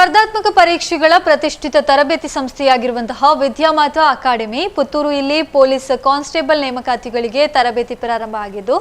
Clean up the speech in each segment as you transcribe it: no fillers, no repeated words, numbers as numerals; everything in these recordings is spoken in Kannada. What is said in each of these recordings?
ಸ್ಪರ್ಧಾತ್ಮಕ ಪರೀಕ್ಷೆಗಳ ಪ್ರತಿಷ್ಠಿತ ತರಬೇತಿ ಸಂಸ್ಥೆಯಾಗಿರುವಂತಹ ವಿದ್ಯಾಮಾತಾ ಅಕಾಡೆಮಿ ಪುತ್ತೂರು ಇಲ್ಲಿ ಪೊಲೀಸ್ ಕಾನ್ಸ್ಟೇಬಲ್ ನೇಮಕಾತಿಗಳಿಗೆ ತರಬೇತಿ ಪ್ರಾರಂಭ ಆಗಿದ್ದು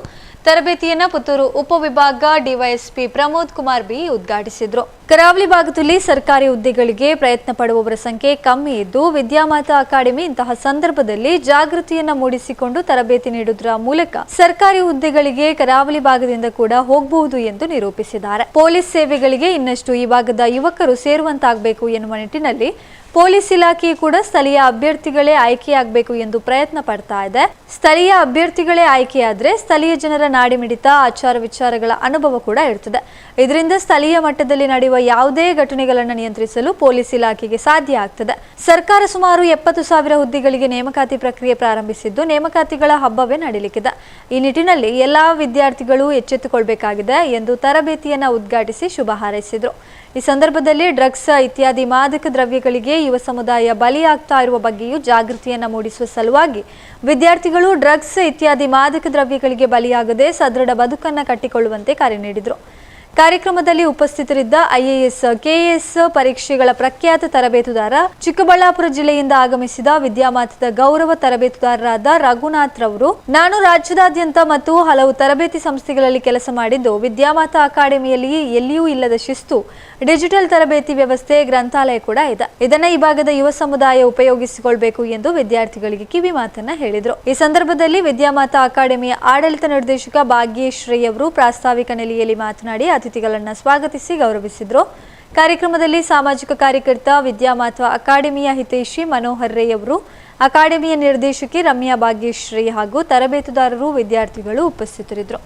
ತರಬೇತಿಯನ್ನು ಪುತ್ತೂರು ಉಪವಿಭಾಗ ಡಿವೈಎಸ್ಪಿ ಪ್ರಮೋದ್ ಕುಮಾರ್ ಬಿ ಉದ್ಘಾಟಿಸಿದರು. ಕರಾವಳಿ ಭಾಗದಲ್ಲಿ ಸರ್ಕಾರಿ ಹುದ್ದೆಗಳಿಗೆ ಪ್ರಯತ್ನ ಪಡುವವರ ಸಂಖ್ಯೆ ಕಮ್ಮಿ ಇದ್ದು ವಿದ್ಯಾಮಾತಾ ಅಕಾಡೆಮಿ ಇಂತಹ ಸಂದರ್ಭದಲ್ಲಿ ಜಾಗೃತಿಯನ್ನು ಮೂಡಿಸಿಕೊಂಡು ತರಬೇತಿ ನೀಡುವುದರ ಮೂಲಕ ಸರ್ಕಾರಿ ಹುದ್ದೆಗಳಿಗೆ ಕರಾವಳಿ ಭಾಗದಿಂದ ಕೂಡ ಹೋಗಬಹುದು ಎಂದು ನಿರೂಪಿಸಿದ್ದಾರೆ. ಪೊಲೀಸ್ ಸೇವೆಗಳಿಗೆ ಇನ್ನಷ್ಟು ಈ ಭಾಗದ ಯುವಕರು ಸೇರುವಂತಾಗಬೇಕು ಎನ್ನುವ ನಿಟ್ಟಿನಲ್ಲಿ ಪೊಲೀಸ್ ಇಲಾಖೆ ಕೂಡ ಸ್ಥಳೀಯ ಅಭ್ಯರ್ಥಿಗಳೇ ಆಯ್ಕೆಯಾಗಬೇಕು ಎಂದು ಪ್ರಯತ್ನ ಪಡ್ತಾ ಇದೆ. ಸ್ಥಳೀಯ ಅಭ್ಯರ್ಥಿಗಳೇ ಆಯ್ಕೆಯಾದ್ರೆ ಸ್ಥಳೀಯ ಜನರ ನಾಡಿಮಿಡಿತ ಆಚಾರ ವಿಚಾರಗಳ ಅನುಭವ ಕೂಡ ಇರ್ತದೆ. ಇದರಿಂದ ಸ್ಥಳೀಯ ಮಟ್ಟದಲ್ಲಿ ನಡೆಯುವ ಯಾವುದೇ ಘಟನೆಗಳನ್ನು ನಿಯಂತ್ರಿಸಲು ಪೊಲೀಸ್ ಇಲಾಖೆಗೆ ಸಾಧ್ಯ ಆಗ್ತದೆ. ಸರ್ಕಾರ ಸುಮಾರು 70,000 ಹುದ್ದೆಗಳಿಗೆ ನೇಮಕಾತಿ ಪ್ರಕ್ರಿಯೆ ಪ್ರಾರಂಭಿಸಿದ್ದು ನೇಮಕಾತಿಗಳ ಹಬ್ಬವೇ ನಡೀಲಿಕ್ಕಿದೆ. ಈ ನಿಟ್ಟಿನಲ್ಲಿ ಎಲ್ಲಾ ವಿದ್ಯಾರ್ಥಿಗಳು ಎಚ್ಚೆತ್ತುಕೊಳ್ಬೇಕಾಗಿದೆ ಎಂದು ತರಬೇತಿಯನ್ನು ಉದ್ಘಾಟಿಸಿ ಶುಭ ಹಾರೈಸಿದರು. ಈ ಸಂದರ್ಭದಲ್ಲಿ ಡ್ರಗ್ಸ್ ಇತ್ಯಾದಿ ಮಾದಕ ದ್ರವ್ಯಗಳಿಗೆ ಯುವ ಸಮುದಾಯ ಬಲಿಯಾಗ್ತಾ ಇರುವ ಬಗ್ಗೆಯೂ ಜಾಗೃತಿಯನ್ನು ಮೂಡಿಸುವ ಸಲುವಾಗಿ ವಿದ್ಯಾರ್ಥಿಗಳು ಡ್ರಗ್ಸ್ ಇತ್ಯಾದಿ ಮಾದಕ ದ್ರವ್ಯಗಳಿಗೆ ಬಲಿಯಾಗದೆ ಸದೃಢ ಬದುಕನ್ನು ಕಟ್ಟಿಕೊಳ್ಳುವಂತೆ ಕರೆ ನೀಡಿದರು. ಕಾರ್ಯಕ್ರಮದಲ್ಲಿ ಉಪಸ್ಥಿತರಿದ್ದ IAS, KAS ಪರೀಕ್ಷೆಗಳ ಪ್ರಖ್ಯಾತ ತರಬೇತುದಾರ ಚಿಕ್ಕಬಳ್ಳಾಪುರ ಜಿಲ್ಲೆಯಿಂದ ಆಗಮಿಸಿದ ವಿದ್ಯಾಮಾತಾದ ಗೌರವ ತರಬೇತುದಾರರಾದ ರಘುನಾಥ್ ರವರು, ನಾನು ರಾಜ್ಯದಾದ್ಯಂತ ಮತ್ತು ಹಲವು ತರಬೇತಿ ಸಂಸ್ಥೆಗಳಲ್ಲಿ ಕೆಲಸ ಮಾಡಿದ್ದು ವಿದ್ಯಾಮಾತಾ ಅಕಾಡೆಮಿಯಲ್ಲಿ ಎಲ್ಲಿಯೂ ಇಲ್ಲದ ಶಿಸ್ತು, ಡಿಜಿಟಲ್ ತರಬೇತಿ ವ್ಯವಸ್ಥೆ, ಗ್ರಂಥಾಲಯ ಕೂಡ ಇದೆ. ಇದನ್ನ ಈ ಭಾಗದ ಯುವ ಸಮುದಾಯ ಉಪಯೋಗಿಸಿಕೊಳ್ಬೇಕು ಎಂದು ವಿದ್ಯಾರ್ಥಿಗಳಿಗೆ ಕಿವಿ ಮಾತನ್ನ ಹೇಳಿದರು. ಈ ಸಂದರ್ಭದಲ್ಲಿ ವಿದ್ಯಾಮಾತಾ ಅಕಾಡೆಮಿಯ ಆಡಳಿತ ನಿರ್ದೇಶಕ ಭಾಗ್ಯಶ್ರೀ ಅವರು ಪ್ರಾಸ್ತಾವಿಕ ನೆಲೆಯಲ್ಲಿ ಮಾತನಾಡಿ ಅತಿಥಿಗಳನ್ನು ಸ್ವಾಗತಿಸಿ ಗೌರವಿಸಿದರು. ಕಾರ್ಯಕ್ರಮದಲ್ಲಿ ಸಾಮಾಜಿಕ ಕಾರ್ಯಕರ್ತ ವಿದ್ಯಾಮಾತಾ ಅಕಾಡೆಮಿಯ ಹಿತೈಷಿ ಮನೋಹರ್ ರೇ ಅವರು, ಅಕಾಡೆಮಿಯ ನಿರ್ದೇಶಕಿ ರಮ್ಯಾ ಭಾಗ್ಯಶ್ರೀ ಹಾಗೂ ತರಬೇತುದಾರರು ವಿದ್ಯಾರ್ಥಿಗಳು ಉಪಸ್ಥಿತರಿದ್ದರು.